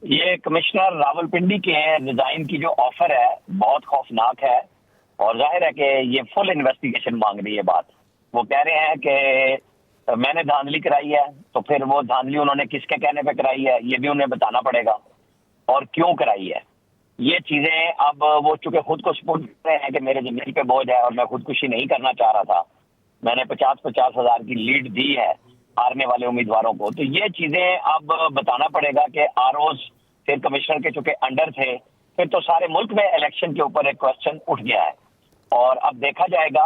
یہ کمشنر راولپنڈی کے ریزائن کی جو آفر ہے بہت خوفناک ہے، اور ظاہر ہے کہ یہ فل انویسٹیگیشن مانگ رہی ہے بات۔ وہ کہہ رہے ہیں کہ میں نے دھاندلی کرائی ہے، تو پھر وہ دھاندلی انہوں نے کس کے کہنے پہ کرائی ہے یہ بھی انہیں بتانا پڑے گا، اور کیوں کرائی ہے یہ چیزیں۔ اب وہ چونکہ خود کو سپورٹ کر رہے ہیں کہ میرے ضمیر پہ بوجھ ہے اور میں خودکشی نہیں کرنا چاہ رہا تھا، میں نے 50-50 ہزار کی لیڈ دی ہے ہارنے والے امیدواروں کو، تو یہ چیزیں اب بتانا پڑے گا کہ آروز پھر کمشنر کے چونکہ انڈر تھے، پھر تو سارے ملک میں الیکشن کے اوپر ایک کوشچن اٹھ گیا ہے، اور اب دیکھا جائے گا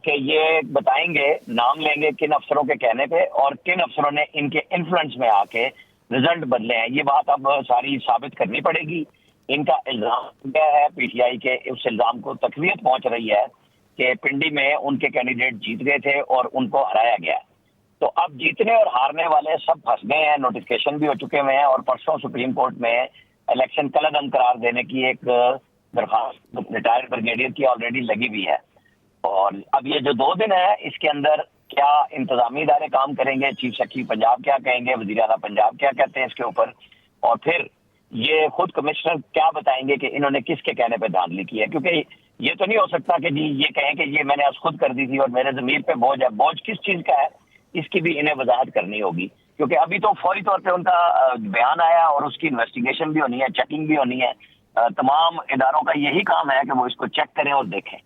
کہ یہ بتائیں گے، نام لیں گے کن افسروں کے کہنے پہ اور کن افسروں نے ان کے انفلوئنس میں آ کے رزلٹ بدلے ہیں۔ یہ بات اب ساری ثابت کرنی پڑے گی۔ ان کا الزام کیا ہے، پی ٹی آئی کے اس الزام کو تقویت پہنچ رہی ہے کہ پنڈی میں ان کے کینڈیڈیٹ جیت گئے تھے اور ان کو ہرایا گیا، تو اب جیتنے اور ہارنے والے سب پھنس گئے ہیں، نوٹیفکیشن بھی ہو چکے ہوئے ہیں، اور پرسوں سپریم کورٹ میں الیکشن کالعدم قرار دینے کی ایک درخواست ریٹائرڈ بریگیڈیئر کی آلریڈی لگی ہوئی ہے۔ اور اب یہ جو 2 دن ہے اس کے اندر کیا انتظامی ادارے کام کریں گے، چیف سیکرٹری پنجاب کیا کہیں گے، وزیر اعلیٰ پنجاب کیا کہتے ہیں اس کے اوپر، اور پھر یہ خود کمشنر کیا بتائیں گے کہ انہوں نے کس کے کہنے پہ دھاندلی کی ہے، کیونکہ یہ تو نہیں ہو سکتا کہ جی یہ کہیں کہ یہ میں نے خود کر دی تھی اور میرے ضمیر پہ بوجھ ہے۔ بوجھ کس چیز کا ہے اس کی بھی انہیں وضاحت کرنی ہوگی، کیونکہ ابھی تو فوری طور پہ ان کا بیان آیا اور اس کی انویسٹیگیشن بھی ہونی ہے، چیکنگ بھی ہونی ہے۔ تمام اداروں کا یہی کام ہے کہ وہ اس کو چیک کریں اور دیکھیں۔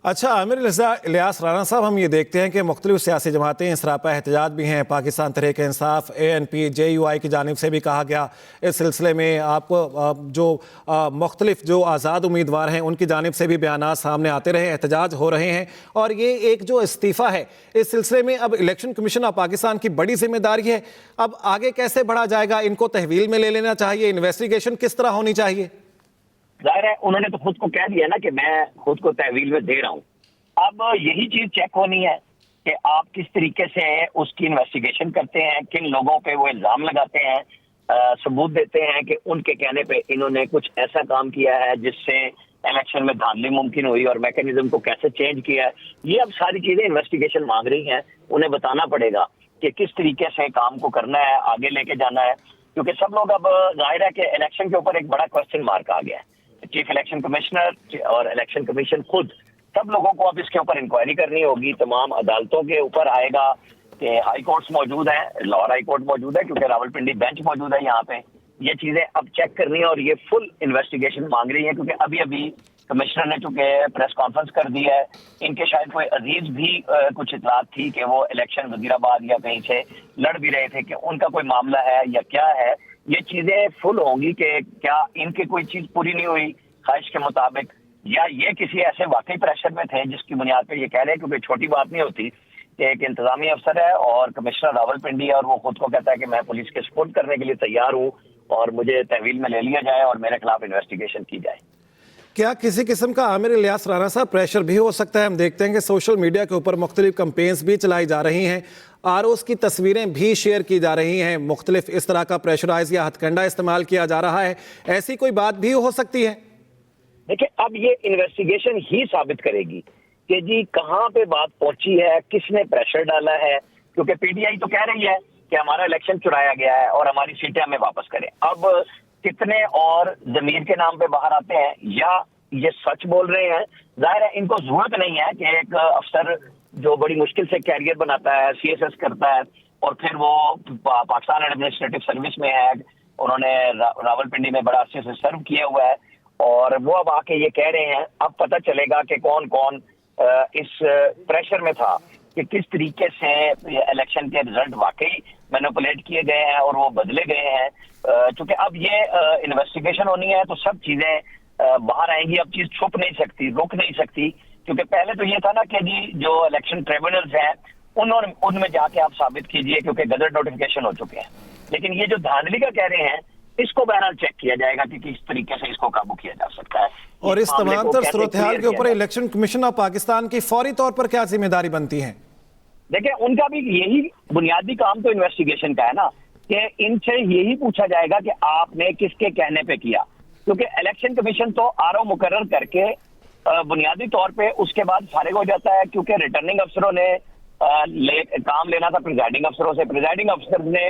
اچھا عامر الیاس رانا صاحب، ہم یہ دیکھتے ہیں کہ مختلف سیاسی جماعتیں سراپا احتجاج بھی ہیں، پاکستان تحریک انصاف، ANP، JUI کی جانب سے بھی کہا گیا اس سلسلے میں آپ کو جو مختلف جو آزاد امیدوار ہیں ان کی جانب سے بھی بیانات سامنے آتے رہے، احتجاج ہو رہے ہیں، اور یہ ایک جو استعفیٰ ہے اس سلسلے میں اب الیکشن کمیشن آف پاکستان کی بڑی ذمہ داری ہے۔ اب آگے کیسے بڑھا جائے گا؟ ان کو تحویل میں لے لینا چاہیے؟ انویسٹیگیشن کس طرح ہونی چاہیے؟ ظاہر ہے انہوں نے تو خود کو کہہ دیا نا کہ میں خود کو تحویل میں دے رہا ہوں۔ اب یہی چیز چیک ہونی ہے کہ آپ کس طریقے سے اس کی انویسٹیگیشن کرتے ہیں، کن لوگوں پہ وہ الزام لگاتے ہیں، ثبوت دیتے ہیں کہ ان کے کہنے پہ انہوں نے کچھ ایسا کام کیا ہے جس سے الیکشن میں دھاندلی ممکن ہوئی، اور میکینزم کو کیسے چینج کیا ہے۔ یہ اب ساری چیزیں انویسٹیگیشن مانگ رہی ہیں، انہیں بتانا پڑے گا کہ کس طریقے سے کام کو کرنا ہے، آگے لے کے جانا ہے، کیونکہ سب لوگ اب ظاہر ہے کہ الیکشن کے اوپر ایک بڑا کوشچن مارک آ گیا ہے۔ چیف الیکشن کمشنر اور الیکشن کمیشن خود سب لوگوں کو اب اس کے اوپر انکوائری کرنی ہوگی، تمام عدالتوں کے اوپر آئے گا کہ ہائی کورٹس موجود ہیں، لاہور ہائی کورٹ موجود ہے کیونکہ راولپنڈی بینچ موجود ہے یہاں پہ، یہ چیزیں اب چیک کرنی ہے، اور یہ فل انویسٹیگیشن مانگ رہی ہے، کیونکہ ابھی کمشنر نے چونکہ پریس کانفرنس کر دی ہے، ان کے شاید کوئی عزیز بھی کچھ اطلاعات تھی کہ وہ الیکشن وزیر آباد یا کہیں سے لڑ بھی رہے تھے، کہ ان کا کوئی معاملہ ہے یا کیا ہے۔ یہ چیزیں فل ہوں گی کہ کیا ان کی کوئی چیز پوری نہیں ہوئی خواہش کے مطابق، یا یہ کسی ایسے واقعی پریشر میں تھے جس کی بنیاد پہ یہ کہہ رہے ہیں، کیونکہ چھوٹی بات نہیں ہوتی کہ ایک انتظامی افسر ہے اور کمشنر راولپنڈی ہے اور وہ خود کو کہتا ہے کہ میں پولیس کے سپورٹ کرنے کے لیے تیار ہوں اور مجھے تحویل میں لے لیا جائے اور میرے خلاف انویسٹیگیشن کی جائے۔ کیا کسی قسم کا عامر الیاس رانا صاحب پریشر بھی ہو سکتا ہے؟ ہم دیکھتے ہیں کہ سوشل میڈیا کے اوپر مختلف کمپینز بھی چلائی جا رہی ہیں، آروز کی تصویریں بھی شیئر کی جا رہی ہیں، مختلف اس طرح کا پریشرائز یا ہتھ کنڈا استعمال کیا جا رہا ہے، ایسی کوئی بات بھی ہو سکتی ہے؟ دیکھیں اب یہ انویسٹیگیشن ہی ثابت کرے گی کہ جی کہاں پہ بات پہنچی ہے، کس نے پریشر ڈالا ہے، کیونکہ پی ٹی آئی تو کہہ رہی ہے کہ ہمارا الیکشن چرایا گیا ہے اور ہماری سیٹیں ہمیں واپس کریں۔ اب کتنے اور ضمیر کے نام پہ باہر آتے ہیں یا یہ سچ بول رہے ہیں؟ ظاہر ہے ان کو ضرورت نہیں ہے کہ ایک افسر جو بڑی مشکل سے کیریئر بناتا ہے، CSS کرتا ہے، اور پھر وہ پاکستان ایڈمنسٹریٹو سروس میں ہے، انہوں نے راولپنڈی میں بڑا عرصے سے سرو کیا ہوا ہے، اور وہ اب آ کے یہ کہہ رہے ہیں۔ اب پتہ چلے گا کہ کون کون اس پریشر میں تھا کہ کس طریقے سے الیکشن کے رزلٹ واقعی مینوپولیٹ کیے گئے ہیں اور وہ بدلے گئے ہیں۔ چونکہ اب یہ انویسٹیگیشن ہونی ہے تو سب چیزیں باہر آئیں گی، اب چیز چھپ نہیں سکتی، رک نہیں سکتی، کیونکہ پہلے تو یہ تھا نا کہ جی جو الیکشن ٹریبونلز ہیں ان میں جا کے آپ ثابت کیجئے، کیونکہ گزٹ نوٹیفیکیشن ہو چکے ہیں، لیکن یہ جو دھاندلی کا کہہ رہے ہیں اس کو بہرحال چیک کیا جائے گا کہ کس طریقے سے اس کو قابو کیا جا سکتا ہے۔ اور اس تمام تر صورتحال کے اوپر الیکشن کمیشن آف پاکستان کی فوری طور پر کیا ذمہ داری بنتی ہے؟ دیکھیں ان کا بھی یہی بنیادی کام تو انویسٹیگیشن کا ہے نا، کہ ان سے یہی پوچھا جائے گا کہ آپ نے کس کے کہنے پہ کیا، کیونکہ الیکشن کمیشن تو RO مقرر کر کے بنیادی طور پہ اس کے بعد فارغ ہو جاتا ہے، کیونکہ ریٹرننگ افسروں نے کام لینا تھا پریزائڈنگ افسروں سے، پریزائڈنگ افسر نے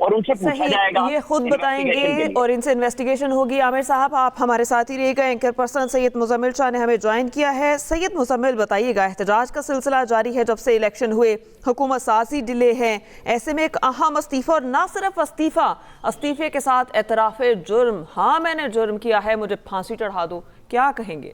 اور ان سے پوچھا جائے گا, یہ خود بتائیں گے اور ان سے انویسٹیگیشن ہوگی. عامر صاحب آپ ہمارے ساتھ ہی رہے گا. اینکر پرسن سید مزمل شاہ نے ہمیں جوائن کیا ہے. سید مزمل بتائیے گا, احتجاج کا سلسلہ جاری ہے جب سے الیکشن ہوئے, حکومت سازی ڈیلے ہے, ایسے میں ایک اہم استعفی, اور نہ صرف استعفے کے ساتھ اعتراف جرم, ہاں میں نے جرم کیا ہے مجھے پھانسی چڑھا دو, کیا کہیں گے؟